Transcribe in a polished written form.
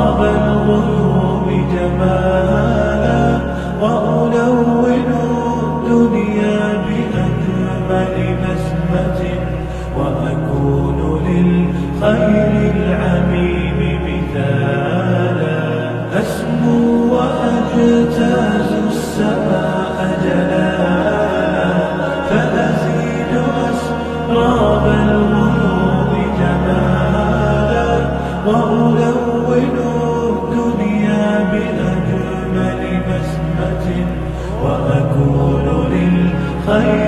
أسراب الغيوم جمالا، وألون الدنيا بأجمل بسمة، وأكون للخير العميم مثالا. أسمو وأجتاز السماء جلالا، فأزيد أسراب الغيوم جمالا، وألون الدنيا بأجمل بسمة، وأكون للخير